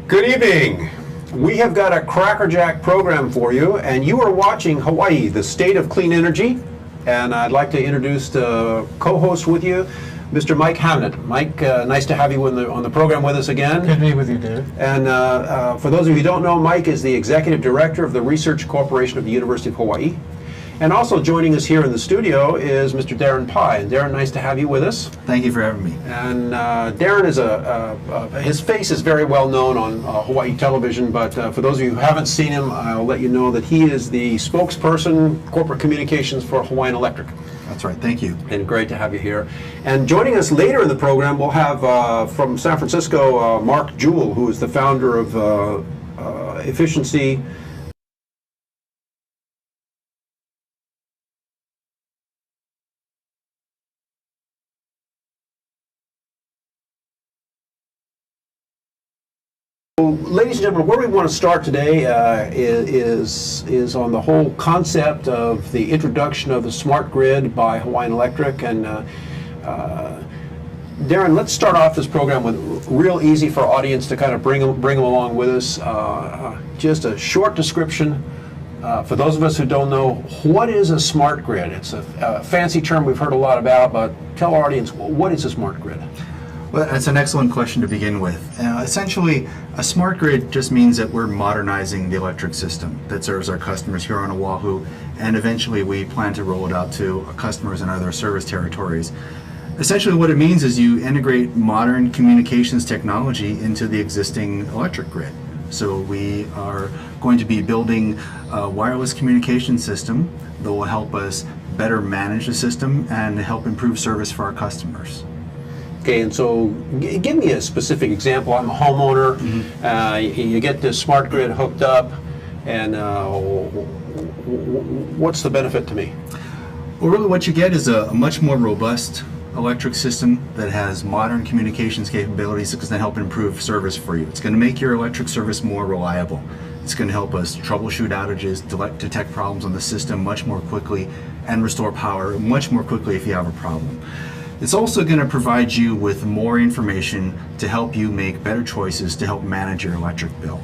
Good evening. We have got a crackerjack program for you, and you are watching Hawaii, the State of Clean Energy. And I'd like to introduce the co-host with you, Mr. Mike Hamnett. Mike, nice to have you on the program with us again. Good to be with you, David. And for those of you who don't know, Mike is the Executive Director of the Research Corporation of the University of Hawaii. And also joining us here in the studio is Mr. Darren Pai. And Darren, nice to have you with us. Thank you for having me. And Darren is his face is very well known on Hawaii television, but for those of you who haven't seen him, I'll let you know that he is the spokesperson, corporate communications for Hawaiian Electric. That's right, thank you. And great to have you here. And joining us later in the program, we'll have from San Francisco, Mark Jewell, who is the founder of Efficiency. Ladies and gentlemen, where we want to start today is on the whole concept of the introduction of the smart grid by Hawaiian Electric. And Darren, let's start off this program with real easy for our audience to kind of bring them along with us. Just a short description for those of us who don't know, what is a smart grid? It's a fancy term we've heard a lot about, but tell our audience, what is a smart grid? Well, that's an excellent question to begin with. Essentially, a smart grid just means that we're modernizing the electric system that serves our customers here on Oahu, and eventually we plan to roll it out to our customers in other service territories. Essentially what it means is you integrate modern communications technology into the existing electric grid. So we are going to be building a wireless communication system that will help us better manage the system and help improve service for our customers. Okay, and so give me a specific example. I'm a homeowner. You get this smart grid hooked up, and what's the benefit to me? Well, really what you get is a much more robust electric system that has modern communications capabilities that's going to help improve service for you. It's going to make your electric service more reliable. It's going to help us troubleshoot outages, detect problems on the system much more quickly, and restore power much more quickly if you have a problem. It's also going to provide you with more information to help you make better choices to help manage your electric bill.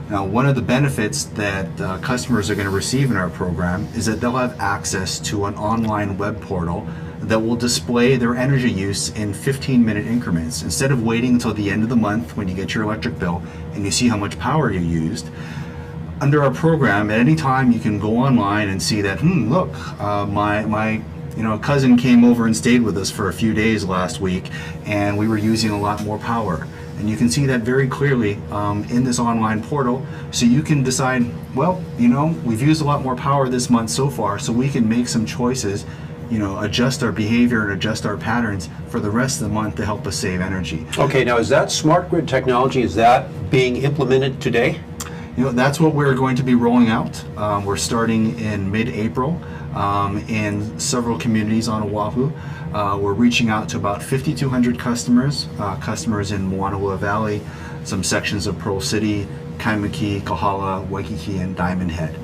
Now, one of the benefits that customers are going to receive in our program is that they'll have access to an online web portal that will display their energy use in 15-minute increments. Instead of waiting until the end of the month when you get your electric bill and you see how much power you used, under our program, at any time you can go online and see that, look, my cousin came over and stayed with us for a few days last week, and we were using a lot more power. And you can see that very clearly in this online portal, so you can decide, well, we've used a lot more power this month so far, so we can make some choices, adjust our behavior and adjust our patterns for the rest of the month to help us save energy. Okay, now is that smart grid technology, is that being implemented today? That's what we're going to be rolling out. We're starting in mid-April. In several communities on Oahu. We're reaching out to about 5,200 customers, customers in Moanalua Valley, some sections of Pearl City, Kaimuki, Kahala, Waikiki, and Diamond Head.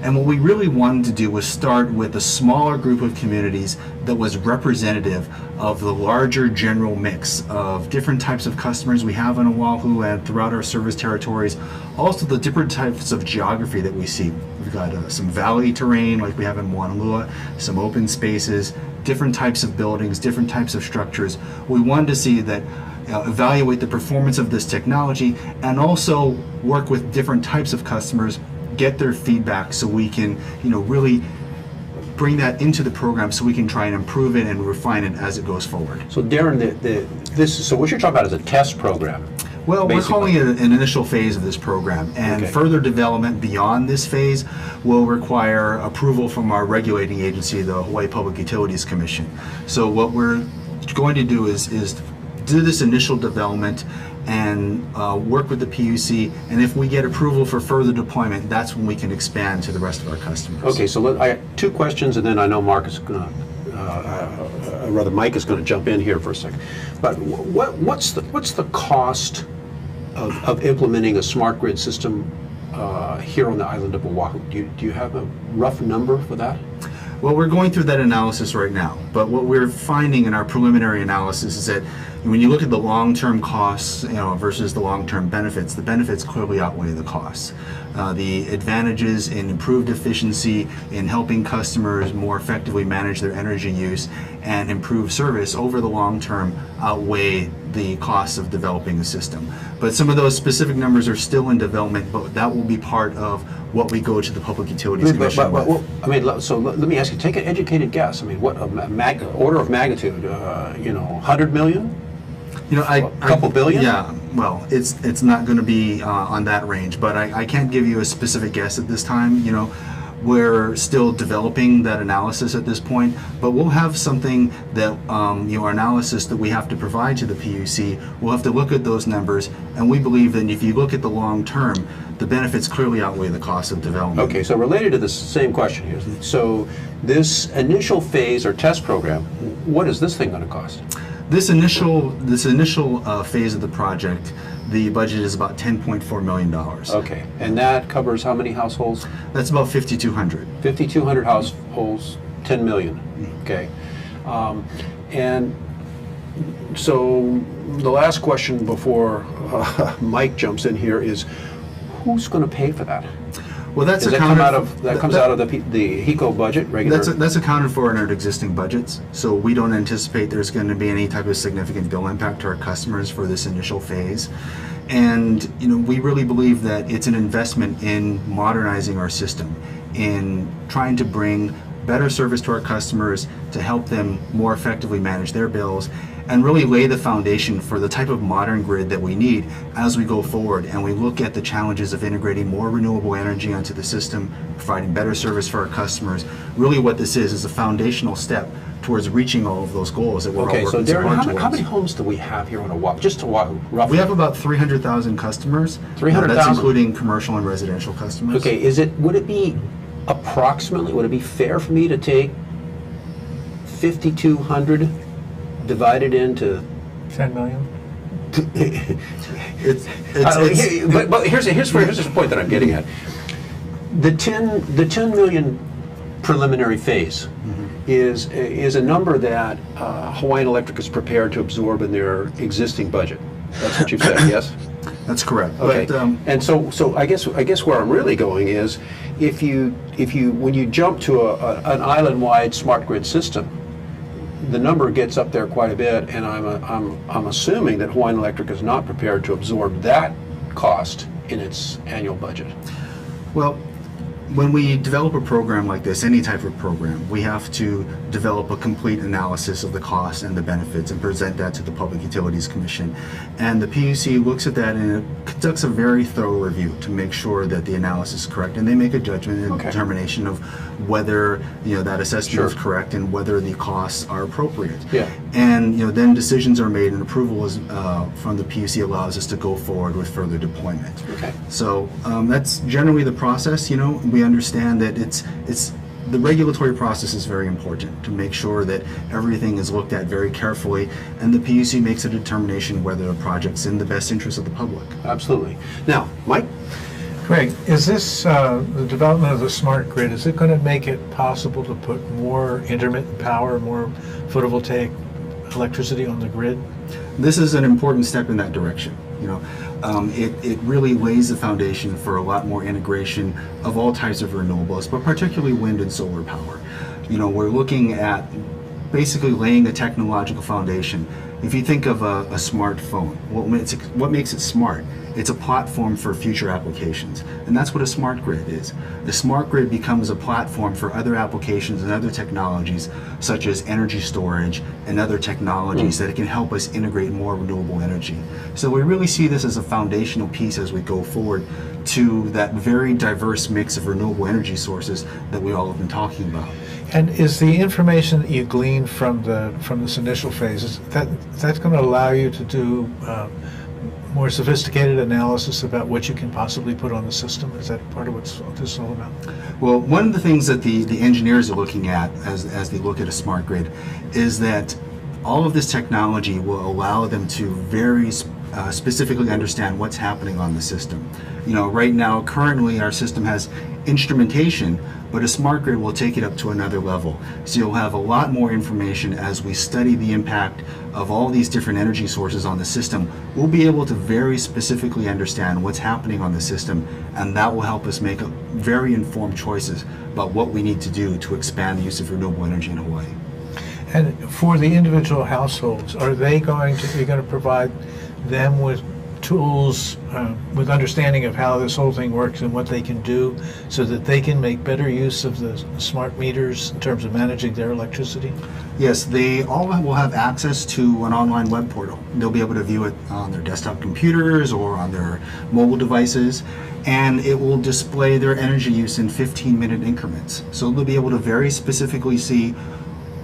And what we really wanted to do was start with a smaller group of communities that was representative of the larger general mix of different types of customers we have on Oahu and throughout our service territories, also the different types of geography that we see. We've got some valley terrain like we have in Moanalua, some open spaces, different types of buildings, different types of structures. We wanted to see that evaluate the performance of this technology and also work with different types of customers, get their feedback so we can really bring that into the program so we can try and improve it and refine it as it goes forward. So Darren, so what you're talking about is a test program. Well, basically. We're calling it an initial phase of this program, and further development beyond this phase will require approval from our regulating agency, the Hawaii Public Utilities Commission. So what we're going to do is do this initial development and work with the PUC, and if we get approval for further deployment, that's when we can expand to the rest of our customers. Okay, so I have two questions, and then I know Mark is going to, Mike is going to jump in here for a second. But what's the cost of implementing a smart grid system here on the island of Oahu? Do you have a rough number for that? Well, we're going through that analysis right now, but what we're finding in our preliminary analysis is that when you look at the long-term costs, versus the long-term benefits, the benefits clearly outweigh the costs. The advantages in improved efficiency, in helping customers more effectively manage their energy use, and improve service over the long term outweigh the costs of developing the system. But some of those specific numbers are still in development, but that will be part of what we go to the Public Utilities Commission with. So let me ask you, take an educated guess. I mean, what order of magnitude? 100 million? A couple billion? Yeah, well, it's not going to be on that range, but I can't give you a specific guess at this time. We're still developing that analysis at this point, but we'll have something that, our analysis that we have to provide to the PUC, we'll have to look at those numbers, and we believe that if you look at the long term, the benefits clearly outweigh the cost of development. Okay, so related to the same question here. So this initial phase or test program, what is this thing going to cost? This initial phase of the project, the budget is about $10.4 million. Okay, and that covers how many households? That's about 5,200. 5,200 households, 10 million. Okay, and so the last question before Mike jumps in here is, who's going to pay for that? Well, that comes out of the HECO budget, regular? That's accounted for in our existing budgets, so we don't anticipate there's going to be any type of significant bill impact to our customers for this initial phase. And we really believe that it's an investment in modernizing our system, in trying to bring better service to our customers, to help them more effectively manage their bills, and really lay the foundation for the type of modern grid that we need as we go forward and we look at the challenges of integrating more renewable energy onto the system, providing better service for our customers. Really what this is a foundational step towards reaching all of those goals that we're all working so Darren, towards. how many homes do we have here on Oahu? Just Oahu, roughly? We have about 300,000 customers. 300,000? That's including commercial and residential customers. Okay, would it be fair for me to take 5,200 divided into 10 million? But here's the point that I'm getting at. The 10 million preliminary phase is a number that Hawaiian Electric is prepared to absorb in their existing budget. That's what you've said, yes? That's correct. Okay. But, and so I guess where I'm really going is, when you jump to an island-wide smart grid system, the number gets up there quite a bit, and I'm assuming that Hawaiian Electric is not prepared to absorb that cost in its annual budget. Well, when we develop a program like this, any type of program, we have to develop a complete analysis of the costs and the benefits and present that to the Public Utilities Commission. And the PUC looks at that and it conducts a very thorough review to make sure that the analysis is correct, and they make a judgment and determination of whether that assessment is correct and whether the costs are appropriate. Yeah. And then decisions are made and approval is from the PUC allows us to go forward with further deployment. Okay. So that's generally the process. We understand that it's the regulatory process is very important to make sure that everything is looked at very carefully, and the PUC makes a determination whether a project's in the best interest of the public. Absolutely. Now, Mike? Greg, is this, the development of the smart grid, is it going to make it possible to put more intermittent power, more photovoltaic electricity on the grid? This is an important step in that direction. It really lays the foundation for a lot more integration of all types of renewables, but particularly wind and solar power. We're looking at basically laying a technological foundation. If you think of a smartphone, what makes it smart? It's a platform for future applications, and that's what a smart grid is. The smart grid becomes a platform for other applications and other technologies, such as energy storage and other technologies that it can help us integrate more renewable energy. So we really see this as a foundational piece as we go forward to that very diverse mix of renewable energy sources that we all have been talking about. And is the information that you glean from this initial phase, that's going to allow you to do more sophisticated analysis about what you can possibly put on the system? Is that part of what this is all about? Well, one of the things that the engineers are looking at as they look at a smart grid is that all of this technology will allow them to very specifically understand what's happening on the system. You know, right now, currently our system has instrumentation, but a smart grid will take it up to another level. So you'll have a lot more information as we study the impact of all these different energy sources on the system. We'll be able to very specifically understand what's happening on the system, and that will help us make very informed choices about what we need to do to expand the use of renewable energy in Hawaii. And for the individual households, are you going to provide them with tools, with understanding of how this whole thing works and what they can do so that they can make better use of the smart meters in terms of managing their electricity? Yes, they all will have access to an online web portal. They'll be able to view it on their desktop computers or on their mobile devices, and it will display their energy use in 15-minute increments. So they'll be able to very specifically see,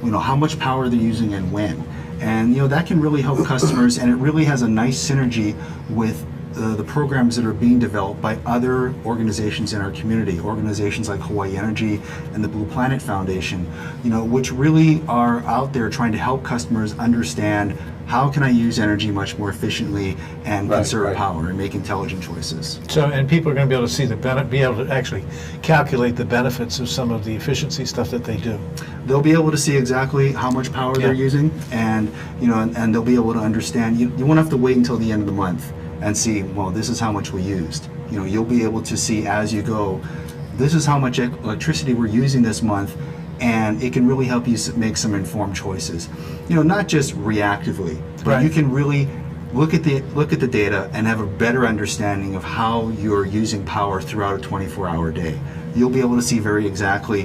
you know, how much power they're using and when. And you know, that can really help customers, and it really has a nice synergy with the programs that are being developed by other organizations in our community, organizations like Hawaii Energy and the Blue Planet Foundation, you know, which really are out there trying to help customers understand how can I use energy much more efficiently and conserve power and make intelligent choices. So, and people are going to be able to see be able to actually calculate the benefits of some of the efficiency stuff that they do. They'll be able to see exactly how much power they're using, and you know, and they'll be able to understand. You won't have to wait until the end of the month and see, well, this is how much we used. You know, you'll be able to see as you go, this is how much electricity we're using this month, and it can really help you make some informed choices. You know, not just reactively, but you can really look at the data and have a better understanding of how you're using power throughout a 24-hour day. You'll be able to see very exactly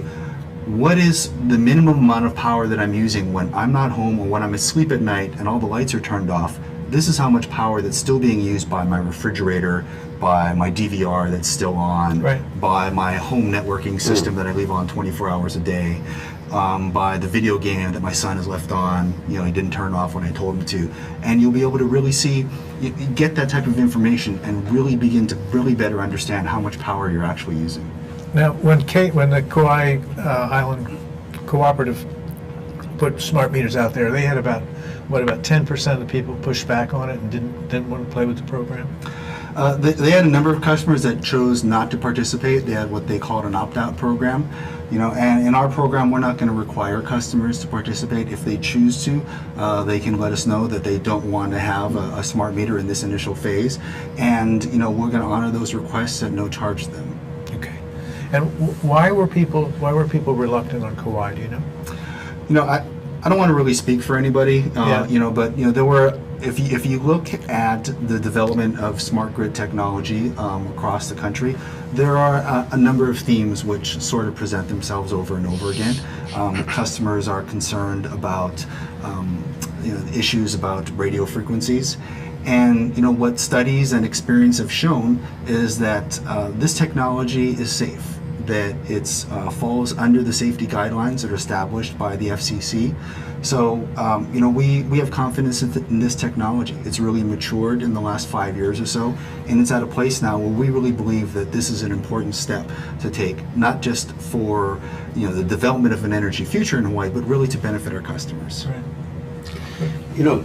what is the minimum amount of power that I'm using when I'm not home or when I'm asleep at night and all the lights are turned off. This is how much power that's still being used by my refrigerator, by my DVR that's still on, by my home networking system that I leave on 24 hours a day, by the video game that my son has left on, you know, he didn't turn off when I told him to. And you'll be able to really see, get that type of information and really begin to really better understand how much power you're actually using. Now, when the Kauai Island Cooperative put smart meters out there, they had about 10% of the people pushed back on it and didn't want to play with the program? They had a number of customers that chose not to participate. They had what they called an opt-out program. You know, and in our program, we're not going to require customers to participate. If they choose to, they can let us know that they don't want to have a smart meter in this initial phase, and you know, we're going to honor those requests at no charge to them. Okay. And why were people reluctant on Kauai? Do you know? You know, I don't want to really speak for anybody. You know, but you know, there were. If you look at the development of smart grid technology across the country, there are a number of themes which sort of present themselves over and over again. Customers are concerned about you know, issues about radio frequencies, and you know, what studies and experience have shown is that this technology is safe, that it falls under the safety guidelines that are established by the FCC. So, you know, we have confidence in this technology. It's really matured in the last 5 years or so, and it's at a place now where we really believe that this is an important step to take, not just for, you know, the development of an energy future in Hawaii, but really to benefit our customers. Right. You know,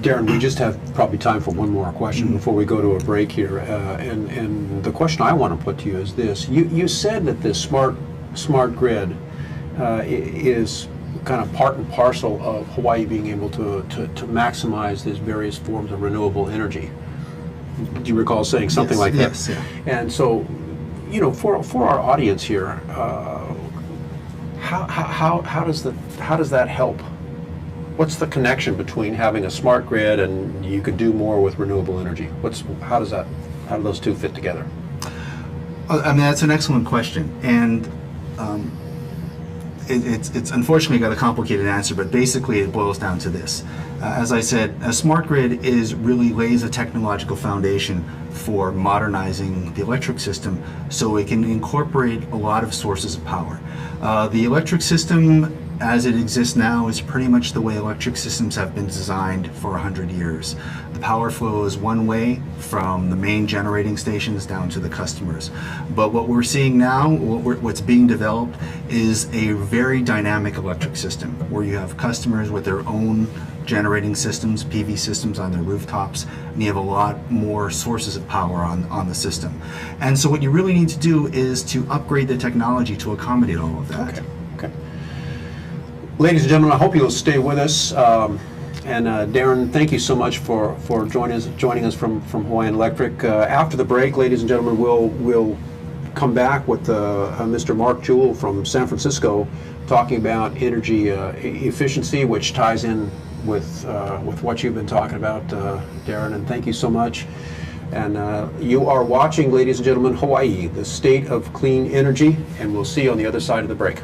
Darren, we just have probably time for one more question before we go to a break here. And the question I want to put to you is this. You said that this smart grid is kind of part and parcel of Hawaii being able to maximize these various forms of renewable energy. Do you recall saying something like that? Yes, yeah. And so, you know, for our audience here, how does that help? What's the connection between having a smart grid and you could do more with renewable energy? How do those two fit together? I mean, that's an excellent question, and it's unfortunately got a complicated answer, but basically it boils down to this. As I said, a smart grid really lays a technological foundation for modernizing the electric system so it can incorporate a lot of sources of power. The electric system as it exists now is pretty much the way electric systems have been designed for 100 years. The power flow is one way from the main generating stations down to the customers. But what we're seeing now, what's being developed, is a very dynamic electric system where you have customers with their own generating systems, PV systems on their rooftops, and you have a lot more sources of power on the system. And so what you really need to do is to upgrade the technology to accommodate all of that. Okay. Ladies and gentlemen, I hope you'll stay with us. And Darren, thank you so much for joining us from Hawaiian Electric. After the break, ladies and gentlemen, we'll come back with Mr. Mark Jewell from San Francisco talking about energy efficiency, which ties in with what you've been talking about, Darren, and thank you so much. And you are watching, ladies and gentlemen, Hawaii, the state of clean energy, and we'll see you on the other side of the break.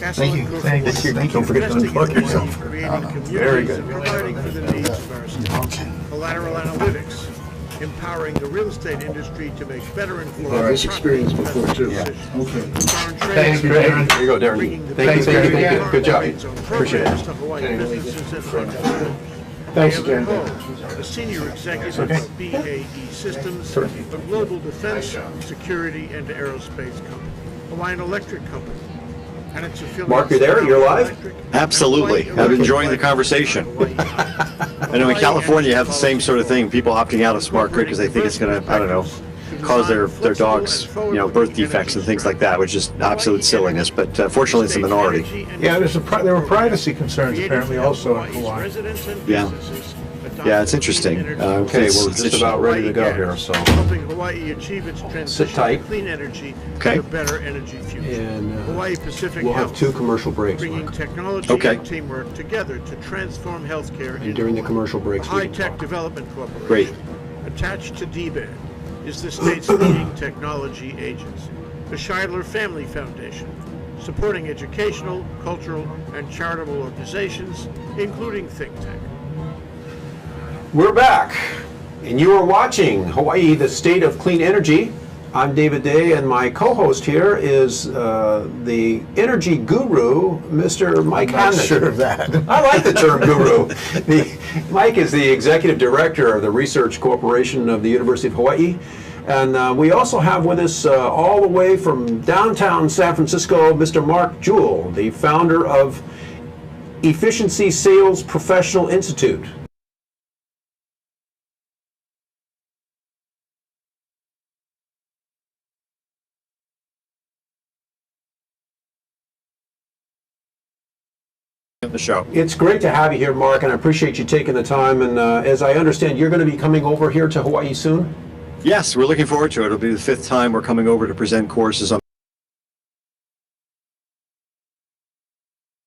Thank you. Thank you. Don't forget to unplug yourself. Very good. Providing for the needs of our citizens. Okay. Collateral analytics, empowering the real estate industry to make better informed. Well, this experience before, too. Okay. Thank you, Darren. There you go, Darren. Thank you. Good job. Appreciate it. Thanks, Kevin Darren. Ho, a senior executive of BAE Systems, a global defense, security, and aerospace company. Hawaiian Electric Company. And its affiliates. Mark, you're there? You're live? Absolutely. I'm enjoying the conversation. I know in California you have the same sort of thing, people opting out of smart grid because they think it's going to, I don't know, cause their dogs, birth defects and things like that, which is absolute silliness, but fortunately it's a minority. Yeah, there were privacy concerns apparently also in Hawaii. Yeah. Yeah, it's interesting. Okay, we're just about ready to go here, so. Helping Hawaii achieve its transition tight. to clean energy Okay. and a better energy future. And Hawaii Pacific we'll have Health, 2 commercial breaks, bringing Mark. technology Okay. and teamwork together to transform healthcare. And during the commercial breaks, we can High-Tech talk. Development Corporation. Great. Attached to DBAN is the state's leading technology agency. The Scheidler Family Foundation, supporting educational, cultural, and charitable organizations, including think tank. We're back, and you are watching Hawaii, the state of clean energy. I'm David Day, and my co-host here is the energy guru, Mr. Mike I'm not Hamnet. sure of that. I like the term guru. Mike is the executive director of the Research Corporation of the University of Hawaii. And we also have with us all the way from downtown San Francisco, Mr. Mark Jewell, the founder of Efficiency Sales Professional Institute. The show. It's great to have you here, Mark, and I appreciate you taking the time. And as I understand, you're going to be coming over here to Hawaii soon? Yes, we're looking forward to it. It'll be the 5th time we're coming over to present courses on.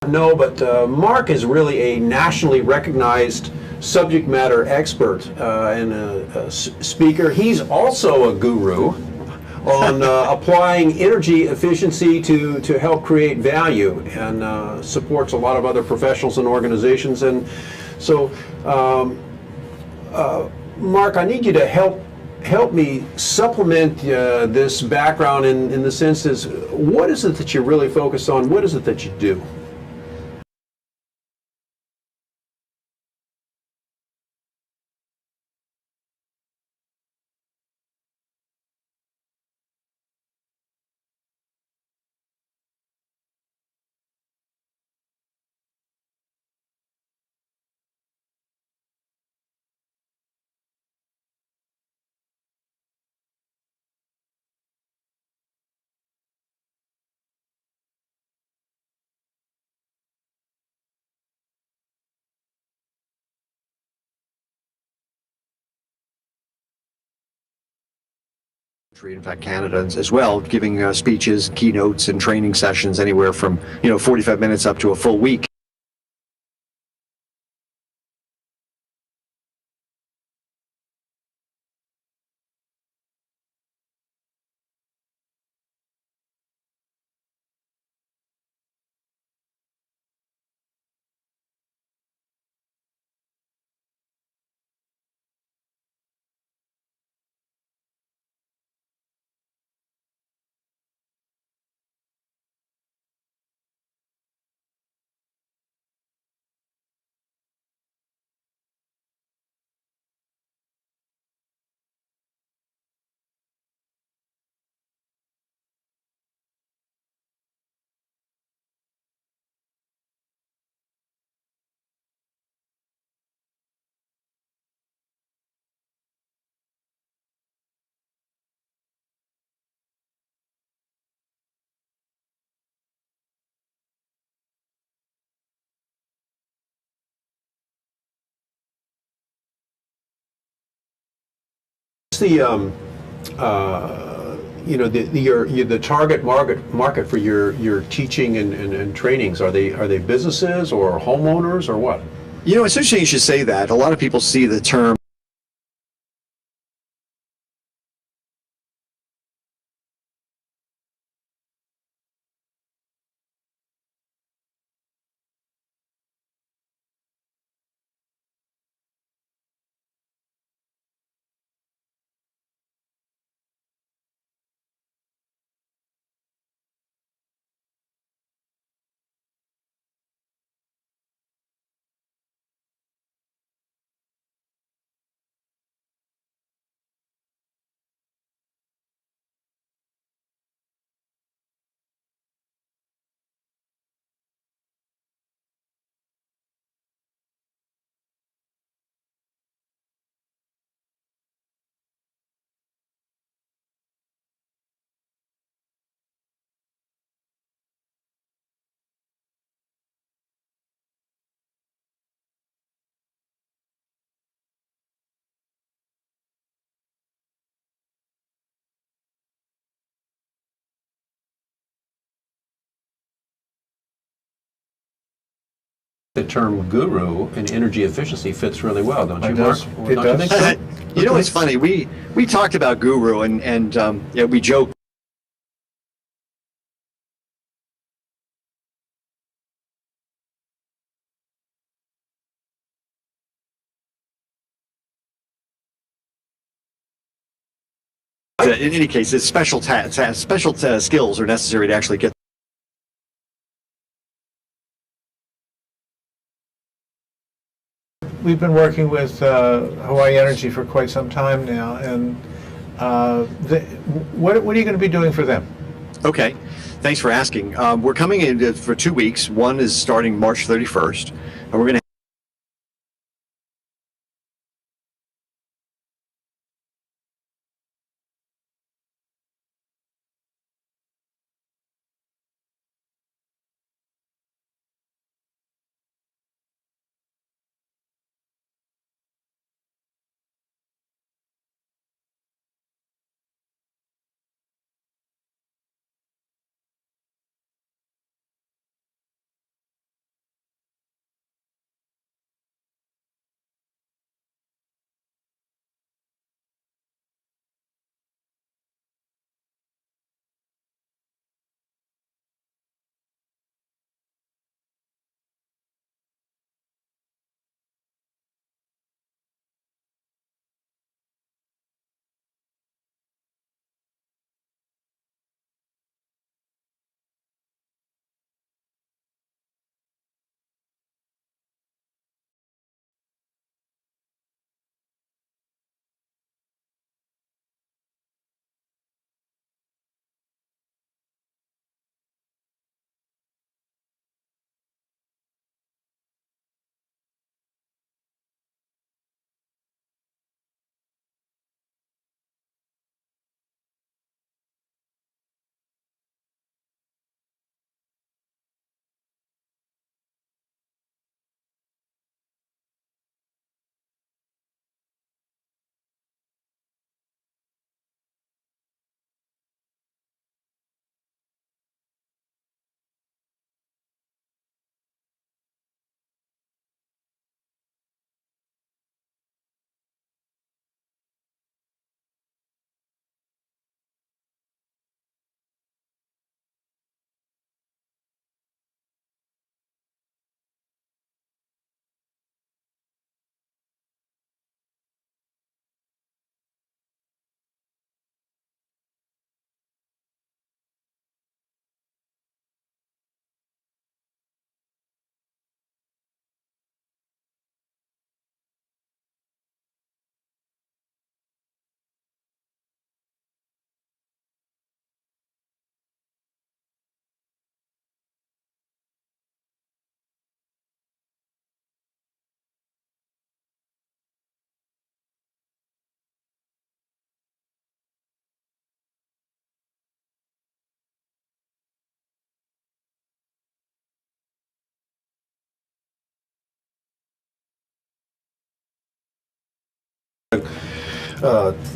No, but Mark is really a nationally recognized subject matter expert and a speaker. He's also a guru on applying energy efficiency to help create value, and supports a lot of other professionals and organizations. And so, Mark, I need you to help me supplement this background in the sense is, what is it that you really focus on? What is it that you do? In fact, Canada as well, giving speeches, keynotes, and training sessions anywhere from 45 minutes up to a full week. the the target market for your teaching and trainings? Are they businesses or homeowners or what? You know, it's interesting you should say that. A lot of people see the term The term guru in energy efficiency fits really well, don't you, It Mark? does. Don't It you does. think so? you know, it's funny. We talked about guru and yeah, we joke. In any case, it's special skills are necessary to actually get. We've been working with Hawaii Energy for quite some time now, and what are you going to be doing for them? Okay, thanks for asking. We're coming in for 2 weeks. One is starting March 31st, and we're going to.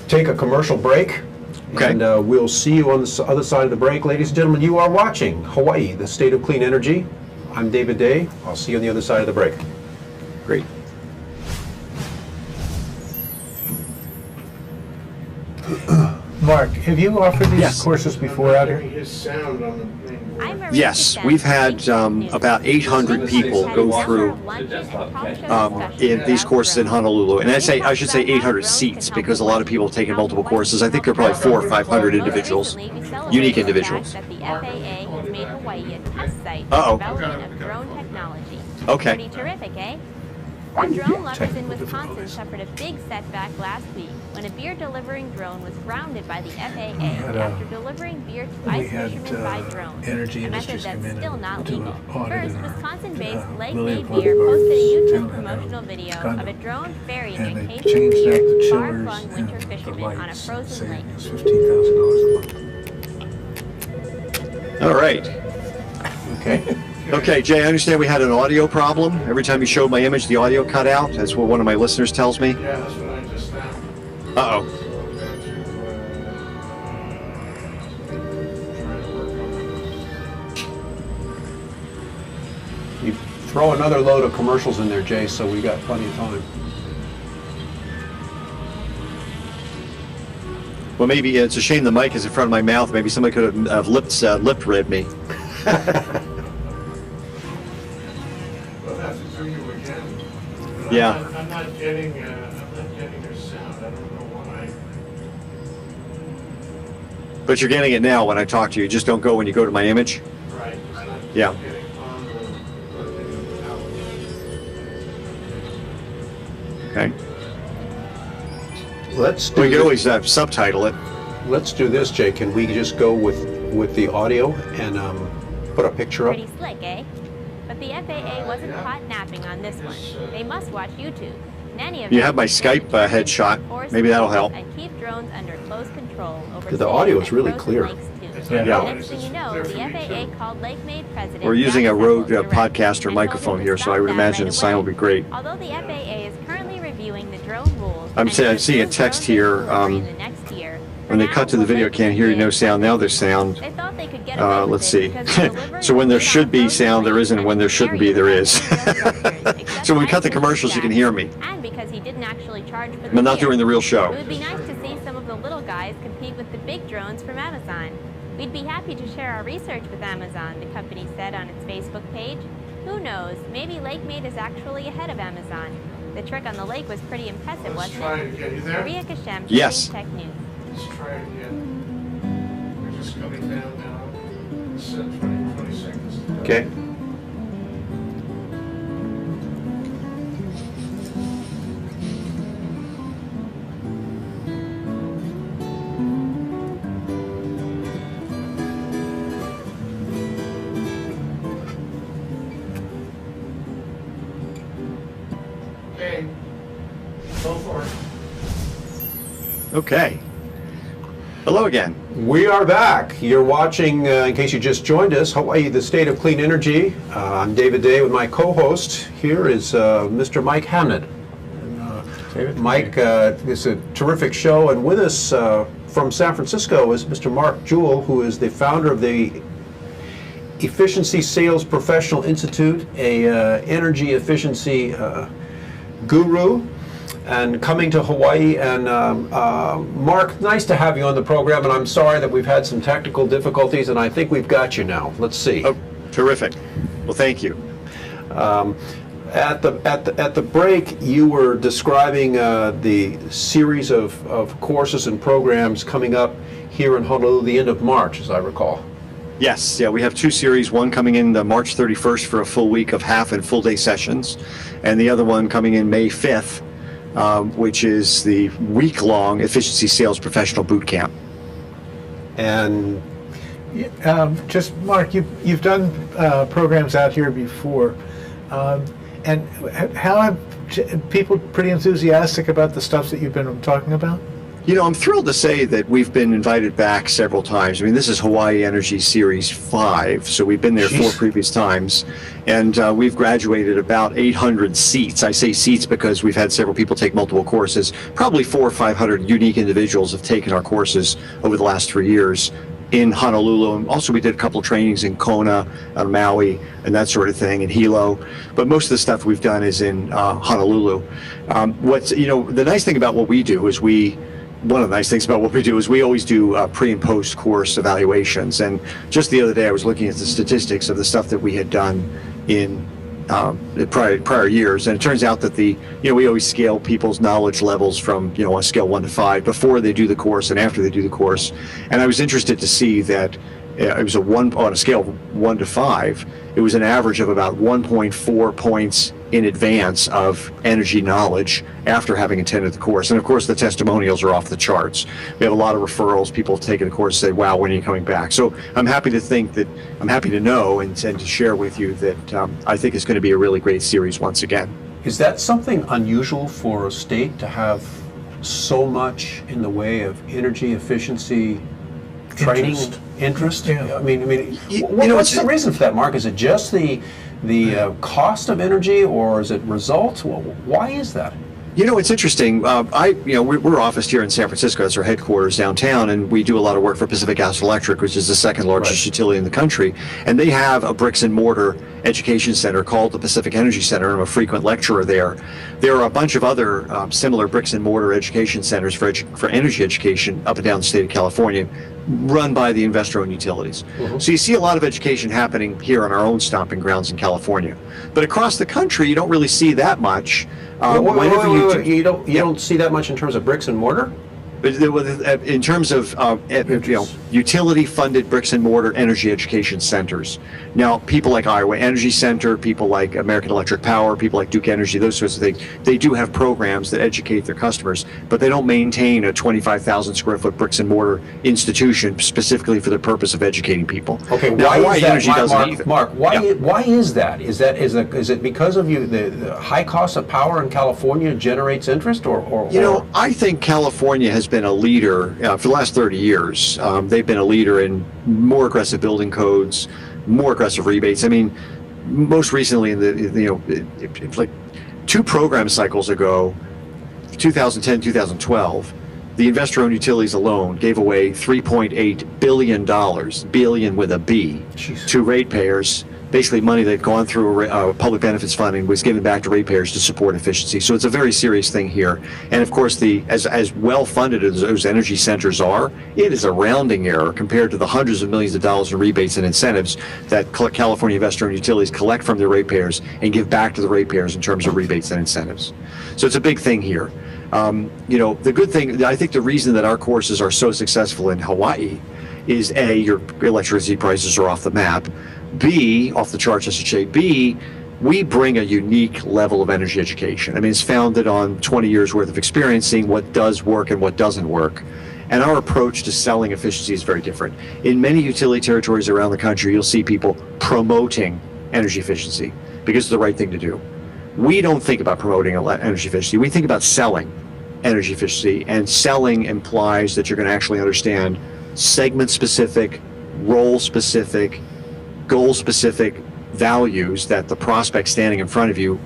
take a commercial break. Okay. And we'll see you on the other side of the break. Ladies and gentlemen, you are watching Hawaii, the State of Clean Energy. I'm David Day. I'll see you on the other side of the break. Great. Mark, have you offered these Yes. courses before out here? His sound on the main board. Yes, we've had about 800 people go through in these courses in Honolulu, and I should say 800 seats because a lot of people have taken multiple courses. I think there are probably 400 or 500 individuals, unique individuals. That the FAA has made Hawaii a test site Uh-oh. for development of drone technology. Okay. Pretty terrific, eh? Our drone lovers in Wisconsin suffered a big setback last week when a beer-delivering drone was grounded by the FAA after delivering beer to ice fishermen by drone, Energy a method Industries come that's in still and not do legal. an audit First, in our, Wisconsin-based Lake William Made Beer posted a YouTube Gardens promotional video condo. of a drone ferrying And a they case of changed out beer the to chillers far-flung winter and the fishermen on a lights, frozen lake. saving us $15,000 a month. All right. Okay. Okay, Jay, I understand we had an audio problem. Every time you showed my image, the audio cut out. That's what one of my listeners tells me. Yeah, that's what I just found. Uh-oh. You throw another load of commercials in there, Jay, so we got plenty of time. Well, maybe it's a shame the mic is in front of my mouth. Maybe somebody could have lip read me. We'll have to do you again. Yeah. I'm not getting her sound. I don't know why. But you're getting it now when I talk to you. Just don't go when you go to my image. Right. It's not Yeah. getting on the Okay. Let's We do can this. always subtitle it. Let's do this, Jay. Can we just go with the audio and put a picture up? Pretty slick, eh? But the FAA wasn't caught napping on this one. They must watch YouTube. Many of You them have my Skype headshot. force Maybe that'll help. And keep drones under close control over The audio is cities really and clear. frozen lakes, too. Yeah. Yeah. Next thing you know, the FAA called Lake Made president. We're using a Jack Rode Sefcold direct podcaster and microphone told him here, to so I would stop that imagine right the sound will away. be great. Although the FAA is currently reviewing the drone rules. I'm and seeing should a approve text drone here, delivery in the next year. When they cut to the video, can't hear you, no sound. Now there's sound. They thought they could get away with Let's it see. because the delivery So when there was made should on be frozen sound, there lakes isn't, and when and there shouldn't be, there is. Except So when we cut the I commercials, you can hear me. And because he didn't actually charge for the But not beer. during the real show. It would be nice to see some of the little guys compete with the big drones from Amazon. We'd be happy to share our research with Amazon, the company said on its Facebook page. Who knows, maybe Lake Made is actually ahead of Amazon. The trick on the lake was pretty impressive, Let's wasn't try it? it again. You there? Maria Kashem, Yes. Tech News. Let's try it again. We're just coming down now. It's 20 seconds. Okay. Okay. Go for it. Okay. Hello again. We are back. You're watching, in case you just joined us, Hawaii, the State of Clean Energy. I'm David Day with my co-host. Here is Mr. Mike Hamnett. Mike, it's a terrific show, and with us from San Francisco is Mr. Mark Jewell, who is the founder of the Efficiency Sales Professional Institute, a energy efficiency guru, and coming to Hawaii. And Mark, nice to have you on the program, and I'm sorry that we've had some technical difficulties, and I think we've got you now. Let's see. Oh, terrific. Well, thank you. At the break, you were describing the series of courses and programs coming up here in Honolulu the end of March, as I recall. Yes, yeah, we have two series, one coming in March 31st for a full week of half and full day sessions, and the other one coming in May 5th, which is the week-long Efficiency Sales Professional Boot Camp. And Just Mark, you've done programs out here before, and how have people pretty enthusiastic about the stuff that you've been talking about? You know, I'm thrilled to say that we've been invited back several times. I mean, this is Hawaii Energy Series 5, so we've been there 4 previous times, and we've graduated about 800 seats. I say seats because we've had several people take multiple courses. Probably 400 or 500 unique individuals have taken our courses over the last 3 years in Honolulu, and also we did a couple of trainings in Kona, on Maui, and that sort of thing, in Hilo. But most of the stuff we've done is in Honolulu. The nice thing about what we do is one of the nice things about what we do is we always do pre and post course evaluations. And just the other day I was looking at the statistics of the stuff that we had done in prior years, and it turns out that we always scale people's knowledge levels from a scale 1 to 5 before they do the course and after they do the course. And I was interested to see that it was on a scale of 1 to 5, it was an average of about 1.4 points in advance of energy knowledge after having attended the course. And of course the testimonials are off the charts. We have a lot of referrals. People have taken the course and say, wow, when are you coming back? So I'm happy to know and to share with you that I think it's going to be a really great series once again. Is that something unusual for a state to have so much in the way of energy efficiency training? Interest? Yeah. I mean, what's the reason for that, Mark? Is it just the cost of energy, or is it results? Well, why is that? It's interesting. We're officed here in San Francisco. That's our headquarters downtown, and we do a lot of work for Pacific Gas and Electric, which is the second largest utility in the country. And they have a bricks and mortar education center called the Pacific Energy Center. I'm a frequent lecturer there. There are a bunch of other similar bricks and mortar education centers for energy education up and down the state of California, run by the investor-owned utilities. So you see a lot of education happening here on our own stomping grounds in California. But across the country, you don't really see that much. You don't see that much in terms of bricks and mortar? In terms of utility-funded bricks and mortar energy education centers. Now, people like Iowa Energy Center, people like American Electric Power, people like Duke Energy, those sorts of things, they do have programs that educate their customers, but they don't maintain a 25,000 square foot bricks and mortar institution specifically for the purpose of educating people. Okay, now, why is that, Mark, why is that? Is it because of the high cost of power in California generates interest, or? I think California has been a leader for the last 30 years. They've been a leader in more aggressive building codes, more aggressive rebates. I mean, most recently in like 2 program cycles ago, 2010, 2012, the investor-owned utilities alone gave away $3.8 billion with a B, to ratepayers. Basically, money that had gone through public benefits funding was given back to ratepayers to support efficiency. So it's a very serious thing here. And of course, as well funded as those energy centers are, it is a rounding error compared to the hundreds of millions of dollars in rebates and incentives that California investor-owned utilities collect from their ratepayers and give back to the ratepayers in terms of rebates and incentives. So it's a big thing here. The good thing, I think the reason that our courses are so successful in Hawaii is A, your electricity prices are off the map. B, off the charts, I should say. B, we bring a unique level of energy education. I mean, it's founded on 20 years worth of experience, seeing what does work and what doesn't work. And our approach to selling efficiency is very different. In many utility territories around the country, you'll see people promoting energy efficiency because it's the right thing to do. We don't think about promoting energy efficiency. We think about selling energy efficiency, and selling implies that you're going to actually understand segment-specific, role-specific, goal-specific values that the prospect standing in front of you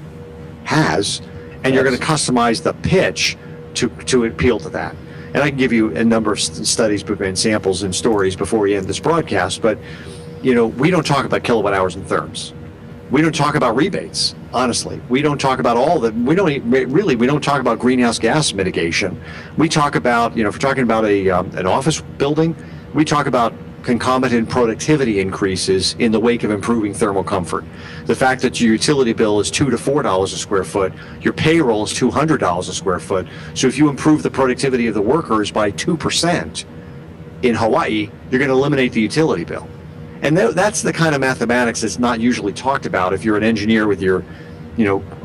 has, and you're going to customize the pitch to appeal to that. And I can give you a number of studies and samples and stories before we end this broadcast, but we don't talk about kilowatt hours and therms. We don't talk about rebates, honestly. We don't talk about we don't talk about greenhouse gas mitigation. We talk about, if we're talking about an office building, we talk about concomitant productivity increases in the wake of improving thermal comfort. The fact that your utility bill is $2 to $4 a square foot, your payroll is $200 a square foot. So if you improve the productivity of the workers by 2% in Hawaii, you're going to eliminate the utility bill. And that's the kind of mathematics that's not usually talked about if you're an engineer with your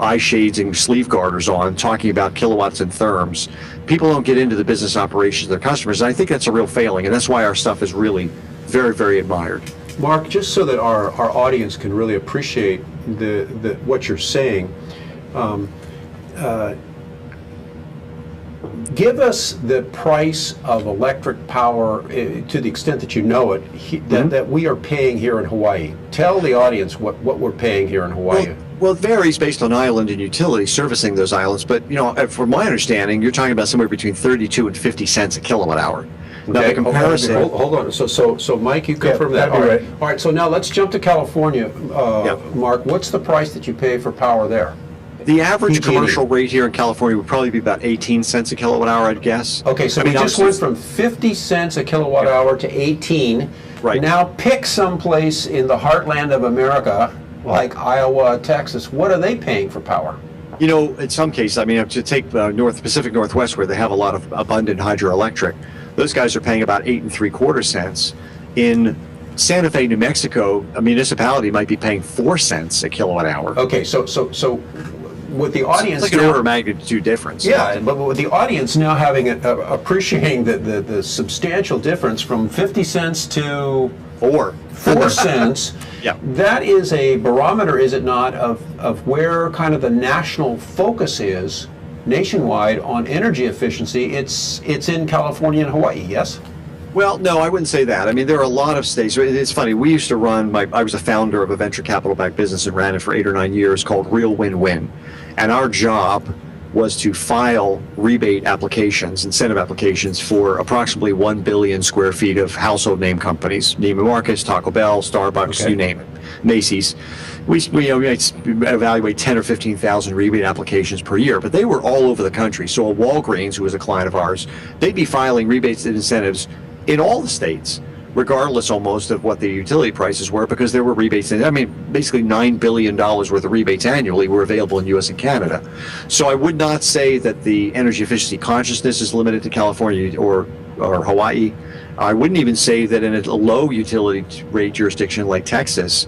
eye shades and sleeve garters on, talking about kilowatts and therms. People don't get into the business operations of their customers, and I think that's a real failing, and that's why our stuff is really very, very admired. Mark, just so that our audience can really appreciate what you're saying, Give us the price of electric power to the extent that you know it that we are paying here in Hawaii. Tell the audience what we're paying here in Hawaii. Well, it varies based on island and utility servicing those islands. But from my understanding, you're talking about somewhere between 32 and 50 cents a kilowatt hour. Now, the comparison. Hold on. So Mike, you confirm that. that'd be right. All right. So now let's jump to California, Mark. What's the price that you pay for power there? The average PG&E. commercial rate here in California would probably be about 18 cents a kilowatt hour, I'd guess. Okay, so we just went from 50 cents a kilowatt hour to 18. Right. Now pick someplace in the heartland of America, like Iowa, Texas. What are they paying for power? In some cases, I mean, to take Pacific Northwest, where they have a lot of abundant hydroelectric, those guys are paying about 8 3/4 cents. In Santa Fe, New Mexico, a municipality might be paying 4 cents a kilowatt hour. Okay, so with the audience, It's like an order of magnitude difference. Yeah, but with the audience now appreciating the substantial difference from 50 cents to 4 cents. Yeah. That is a barometer, is it not, of where kind of the national focus is nationwide on energy efficiency. It's in California and Hawaii, yes? Well, no, I wouldn't say that. I mean, there are a lot of states. It's funny. We used to run. I was a founder of a venture capital-backed business and ran it for 8 or 9 years called Real Win-Win, and our job was to file rebate applications, incentive applications for approximately 1 billion square feet of household name companies: Neiman Marcus, Taco Bell, Starbucks, you name it, Macy's. We evaluate 10 or 15,000 rebate applications per year, but they were all over the country. So a Walgreens, who was a client of ours, they'd be filing rebates and incentives in all the states, regardless almost of what the utility prices were, because there were rebates. I mean, basically $9 billion worth of rebates annually were available in U.S. and Canada. So I would not say that the energy efficiency consciousness is limited to California or Hawaii. I wouldn't even say that in a low utility rate jurisdiction like Texas,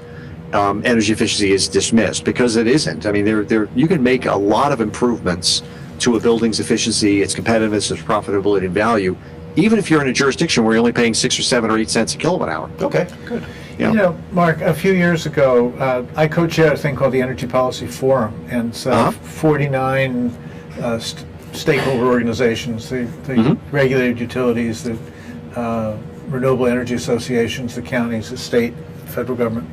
energy efficiency is dismissed, because it isn't. I mean, you can make a lot of improvements to a building's efficiency, its competitiveness, its profitability and value, even if you're in a jurisdiction where you're only paying 6 or 7 or 8 cents a kilowatt hour. Okay, good. Mark, a few years ago, I co-chaired a thing called the Energy Policy Forum, and 49 stakeholder organizations, the regulated utilities, the renewable energy associations, the counties, the state, federal government.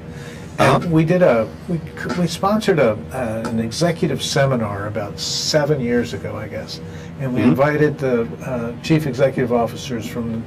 And we sponsored an executive seminar about 7 years ago, I guess, and we invited the chief executive officers from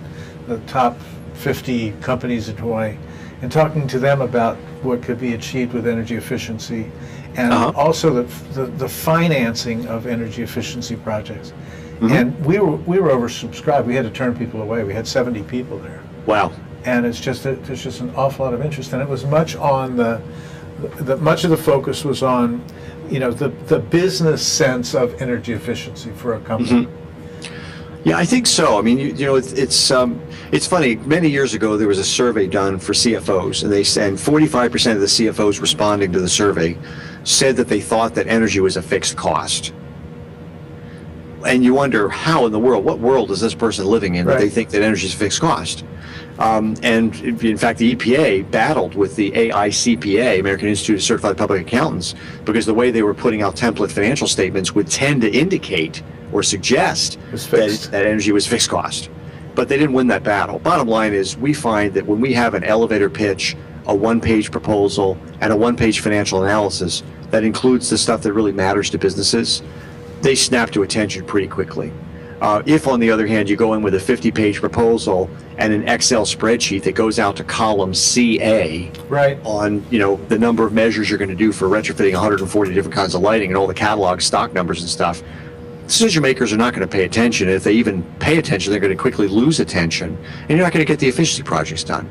the top 50 companies in Hawaii, and talking to them about what could be achieved with energy efficiency, and also the financing of energy efficiency projects. And we were oversubscribed. We had to turn people away. We had 70 people there. Wow. And there's just an awful lot of interest, and it was much on much of the focus was on, the business sense of energy efficiency for a company. Yeah, I think so. I mean, it's funny. Many years ago, there was a survey done for CFOs, and 45% of the CFOs responding to the survey said that they thought that energy was a fixed cost. And you wonder, how in the world, what world is this person living in that they think that energy is a fixed cost? And in fact, the EPA battled with the AICPA, American Institute of Certified Public Accountants, because the way they were putting out template financial statements would tend to indicate or suggest that energy was fixed cost. But they didn't win that battle. Bottom line is, we find that when we have an elevator pitch, a one-page proposal, and a one-page financial analysis that includes the stuff that really matters to businesses, they snap to attention pretty quickly. If, on the other hand, you go in with a 50-page proposal and an Excel spreadsheet that goes out to column CA on, the number of measures you're going to do for retrofitting 140 different kinds of lighting and all the catalog stock numbers and stuff, decision makers are not going to pay attention. If they even pay attention, they're going to quickly lose attention, and you're not going to get the efficiency projects done.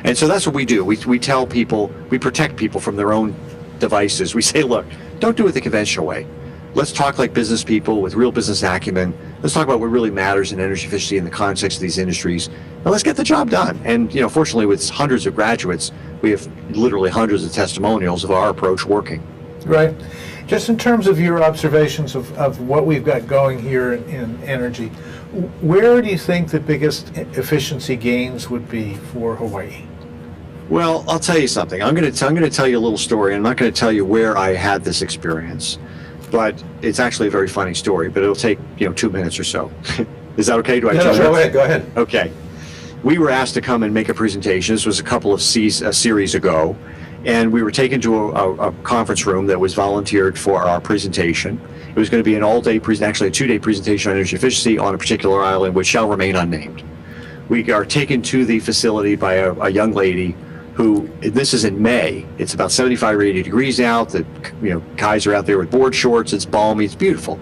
And so that's what we do. We tell people, we protect people from their own devices. We say, look, don't do it the conventional way. Let's talk like business people with real business acumen. Let's talk about what really matters in energy efficiency in the context of these industries. And let's get the job done. And, fortunately, with hundreds of graduates, we have literally hundreds of testimonials of our approach working. Right. Just in terms of your observations of what we've got going here in energy, where do you think the biggest efficiency gains would be for Hawaii? Well, I'll tell you something. I'm going to tell you a little story. I'm not going to tell you where I had this experience. but it's actually a very funny story. But it'll take 2 minutes or so. Is that okay? Do I No, tell you? go ahead, go ahead. Okay. We were asked to come and make a presentation. This was a couple of series ago, and we were taken to a conference room that was volunteered for our presentation. It was going to be an all-day actually a 2-day presentation on energy efficiency on a particular island, which shall remain unnamed. We are taken to the facility by a young lady who, this is in May, it's about 75 or 80 degrees out, the guys are out there with board shorts, it's balmy, it's beautiful.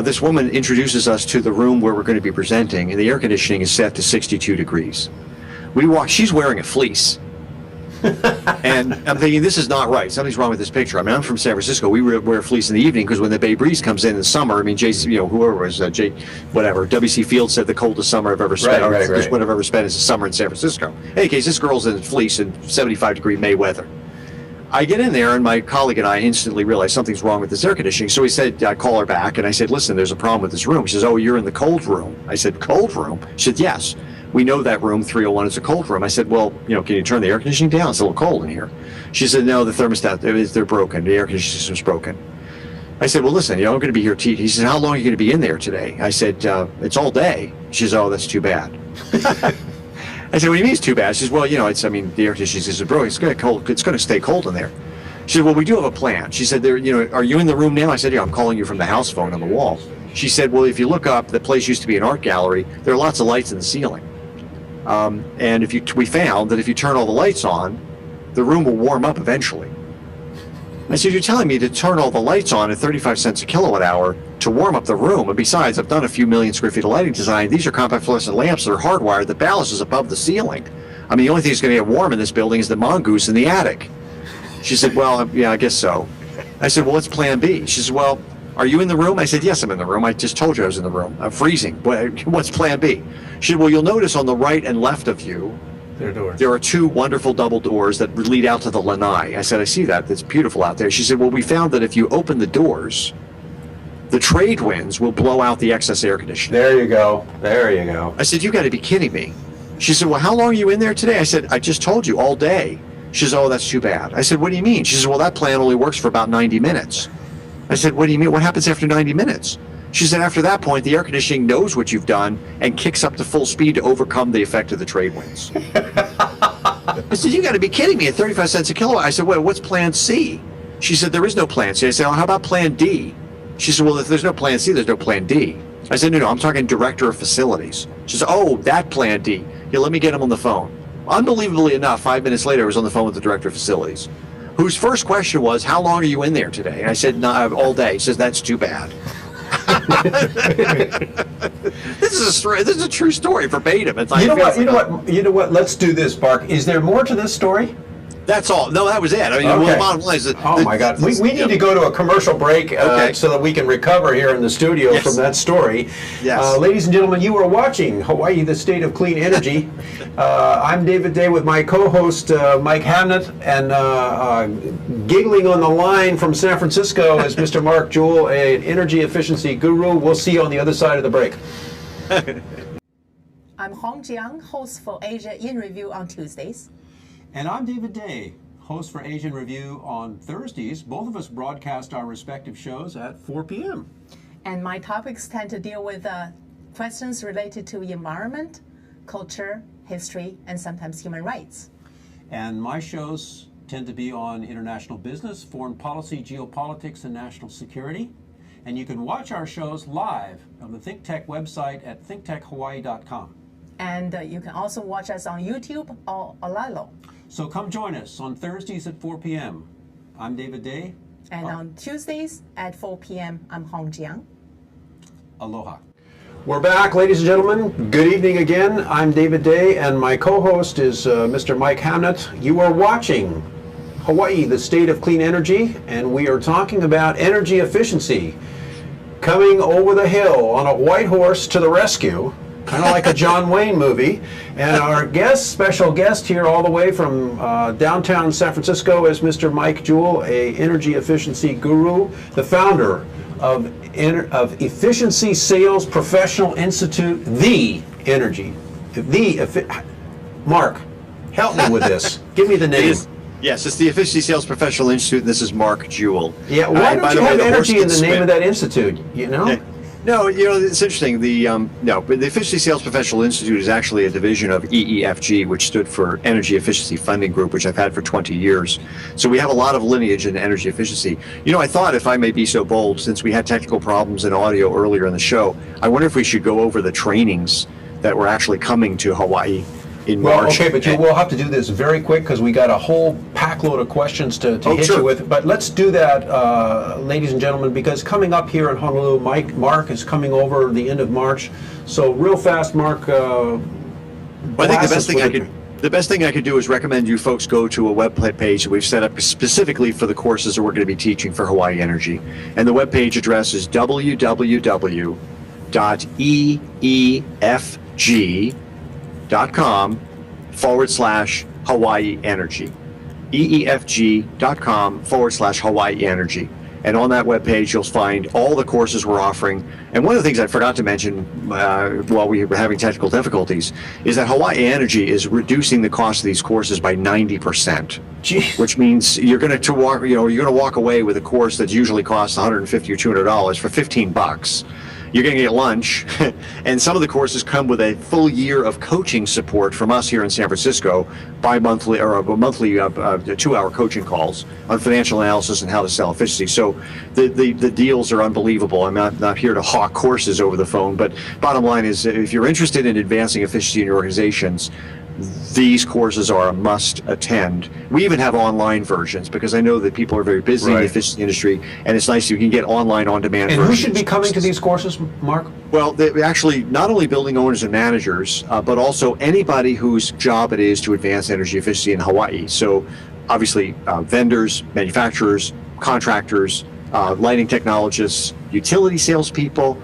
This woman introduces us to the room where we're going to be presenting, and the air conditioning is set to 62 degrees. We walk, she's wearing a fleece. And I'm thinking, this is not right. Something's wrong with this picture. I mean, I'm from San Francisco. We wear fleece in the evening because when the Bay Breeze comes in the summer, I mean, whoever was, W.C. Fields said the coldest summer I've ever spent. Right. What I've ever spent is the summer in San Francisco. In any case, this girl's in fleece in 75-degree May weather. I get in there, and my colleague and I instantly realize something's wrong with this air conditioning. So he said, I call her back, and I said, listen, there's a problem with this room. She says, oh, you're in the cold room. I said, cold room? She said, yes. We know that room 301 is a cold room. I said, well, can you turn the air conditioning down? It's a little cold in here. She said, no, the thermostat, they're broken. The air conditioning system's broken. I said, well, listen, I'm going to be here. He said, how long are you going to be in there today? I said, it's all day. She says, oh, that's too bad. I said, what do you mean it's too bad? She says, well, the air conditioning system is broken. It's going to stay cold in there. She said, well, we do have a plan. She said, are you in the room now? I said, yeah, I'm calling you from the house phone on the wall. She said, well, if you look up, the place used to be an art gallery. There are lots of lights in the ceiling. And we found that if you turn all the lights on, the room will warm up eventually. I said, you're telling me to turn all the lights on at 35 cents a kilowatt hour to warm up the room? And besides, I've done a few million square feet of lighting design. These are compact fluorescent lamps that are hardwired. The ballast is above the ceiling. I mean, the only thing that's going to get warm in this building is the mongoose in the attic. She said, well, yeah, I guess so. I said, well, what's plan B? She said, well, are you in the room? I said, yes, I'm in the room. I just told you I was in the room. I'm freezing. What's plan B? She said, well, you'll notice on the right and left of you, there are 2 wonderful double doors that lead out to the lanai. I said, I see that. It's beautiful out there. She said, well, we found that if you open the doors, the trade winds will blow out the excess air conditioning. There you go. There you go. I said, you got to be kidding me. She said, well, how long are you in there today? I said, I just told you, all day. She says, oh, that's too bad. I said, what do you mean? She says, well, that plan only works for about 90 minutes. I said, what do you mean? What happens after 90 minutes? She said, after that point, the air conditioning knows what you've done and kicks up to full speed to overcome the effect of the trade winds. I said, you got to be kidding me at 35 cents a kilowatt. I said, well, what's plan C? She said, there is no plan C. I said, well, how about plan D? She said, well, if there's no plan C, there's no plan D. I said, no, I'm talking director of facilities. She said, oh, that plan D. Yeah, let me get him on the phone. Unbelievably enough, 5 minutes later, I was on the phone with the director of facilities, whose first question was, how long are you in there today? And I said, no, all day. He says, that's too bad. This is a true story, verbatim. It's like, You know what? Let's do this, Mark. Is there more to this story? That's all. No, that was it. I mean, Okay. well, the bottom line is that Oh my God! We need to go to a commercial break Okay. so that we can recover here in the studio Yes. from that story. Yes. Ladies and gentlemen, you are watching Hawaii: The State of Clean Energy. I'm David Day with my co-host Mike Hamnett, and giggling on the line from San Francisco is Mr. Mark Jewell, an energy efficiency guru. We'll see you on the other side of the break. I'm Hong Jiang, host for Asia in Review on Tuesdays. And I'm David Day, host for Asian Review on Thursdays. Both of us broadcast our respective shows at 4 p.m. And my topics tend to deal with questions related to environment, culture, history, and sometimes human rights. And my shows tend to be on international business, foreign policy, geopolitics, and national security. And you can watch our shows live on the ThinkTech website at thinktechhawaii.com. And you can also watch us on YouTube or Olalo. So come join us on Thursdays at 4 p.m. I'm David Day. And on Tuesdays at 4 p.m., I'm Hong Jiang. Aloha. We're back, ladies and gentlemen. Good evening again. I'm David Day, and my co-host is Mr. Mike Hamnett. You are watching Hawaii, the State of Clean Energy, and we are talking about energy efficiency. Coming over the hill on a white horse to the rescue, kind of like a John Wayne movie. And our special guest here all the way from downtown San Francisco is Mr. Mike Jewell, a energy efficiency guru, the founder of Efficiency Sales Professional Institute, Mark, help me with this. Give me the name. Yes, it's the Efficiency Sales Professional Institute, and this is Mark Jewell. Yeah, why by don't you the way, have the horse energy in can the name spin. of that institute, you know? Yeah. No, you know, it's interesting. But the Efficiency Sales Professional Institute is actually a division of EEFG, which stood for Energy Efficiency Funding Group, which I've had for 20 years. So we have a lot of lineage in energy efficiency. You know, I thought, if I may be so bold, since we had technical problems in audio earlier in the show, I wonder if we should go over the trainings that were actually coming to Hawaii in Well, March. okay, but you will have to do this very quick because we got a whole packload of questions to hit sure. you with. But let's do that, ladies and gentlemen, because coming up here in Honolulu, Mark is coming over the end of March. So real fast, Mark. Well, I think the best thing I could do is recommend you folks go to a web page that we've set up specifically for the courses that we're going to be teaching for Hawaii Energy. And the web page address is www.eefg.com/Hawaii Energy. eefg.com/Hawaii Energy. And on that webpage, you'll find all the courses we're offering. And one of the things I forgot to mention while we were having technical difficulties is that Hawaii Energy is reducing the cost of these courses by 90%. Jeez. Which means you're going to walk away with a course that usually costs $150 or $200 for $15. You're going to get lunch, and some of the courses come with a full year of coaching support from us here in San Francisco, bi-monthly or monthly 2-hour coaching calls on financial analysis and how to sell efficiency. So the deals are unbelievable. I'm not here to hawk courses over the phone, but bottom line is, if you're interested in advancing efficiency in your organizations, these courses are a must attend. We even have online versions because I know that people are very busy in the efficiency industry, and it's nice you can get online on-demand versions. And who should be coming to these courses, Mark? Well, they actually, not only building owners and managers, but also anybody whose job it is to advance energy efficiency in Hawaii. So obviously vendors, manufacturers, contractors, lighting technologists, utility salespeople,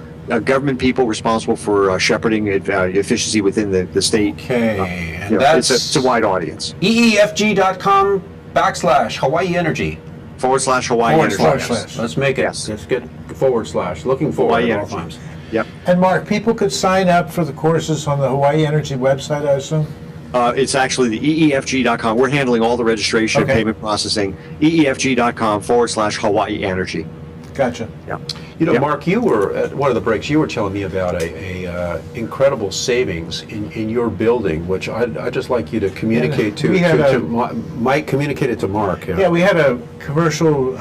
government people responsible for shepherding efficiency within the state. Okay, and it's a wide audience. EEFG.com/Hawaii Energy. /Hawaii Energy. Let's make it. Yes. Let's get / Looking forward Hawaii at all Energy. times. Yep. And Mark, people could sign up for the courses on the Hawaii Energy website, I assume? It's actually the EEFG.com. We're handling all the registration and payment processing. EEFG.com /Hawaii Energy. Gotcha. Yeah. You know, Yep. Mark, you were at one of the breaks. You were telling me about a incredible savings in your building, which I'd just like you to communicate Mike. Communicate it to Mark. Yeah, we had a commercial.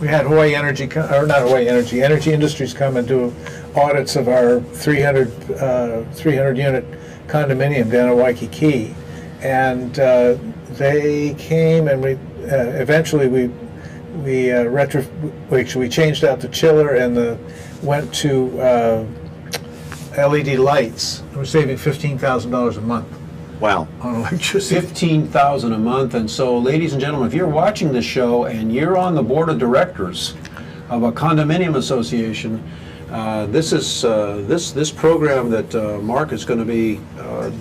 We had Hawaii Energy, or not Hawaii Energy, Energy Industries come and do audits of our 300 unit condominium down at Waikiki, and they came and we eventually we changed out the chiller and went to LED lights. We're saving $15,000 a month Wow. on electricity. $15,000 a month. And so, ladies and gentlemen, if you're watching this show and you're on the board of directors of a condominium association, this program that Mark is going to be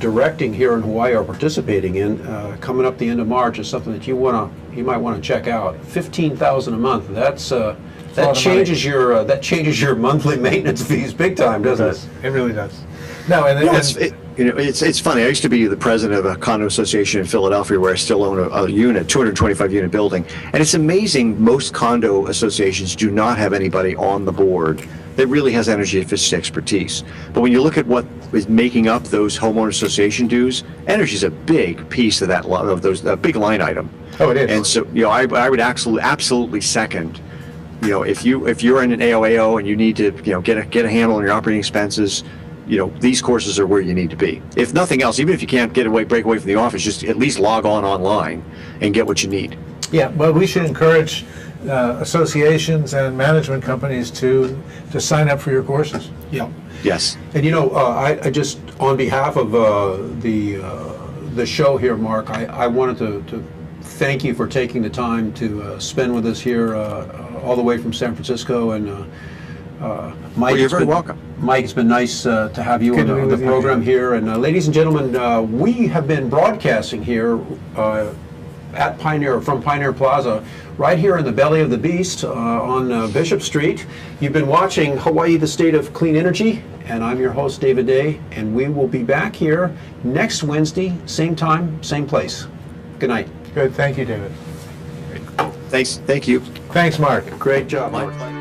directing here in Hawaii or participating in coming up the end of March is something that you might want to check out. $15,000 a month. That changes your monthly maintenance fees big time, doesn't it? It really does. No, it's funny. I used to be the president of a condo association in Philadelphia where I still own a unit, 225 unit building. And it's amazing, most condo associations do not have anybody on the board that really has energy efficiency expertise. But when you look at what is making up those homeowner association dues, energy is a big piece of a big line item. Oh, it is. And so, I would absolutely second, if you're in an AOAO and you need to, get a handle on your operating expenses, these courses are where you need to be. If nothing else, even if you can't break away from the office, just at least log online and get what you need. Yeah, well, we should encourage associations and management companies to sign up for your courses. Yeah. Yes. And I just, on behalf of the show here, Mark, I wanted to thank you for taking the time to spend with us here all the way from San Francisco. And Mike, you're very welcome. Mike, it's been nice to have you on the program here. And ladies and gentlemen, we have been broadcasting here at from Pioneer Plaza, right here in the belly of the beast on Bishop Street. You've been watching Hawaii, the State of Clean Energy, and I'm your host, David Day, and we will be back here next Wednesday, same time, same place. Good night. Good, thank you, David. Thanks. Thank you. Thanks, Mark. Great job, My Mark.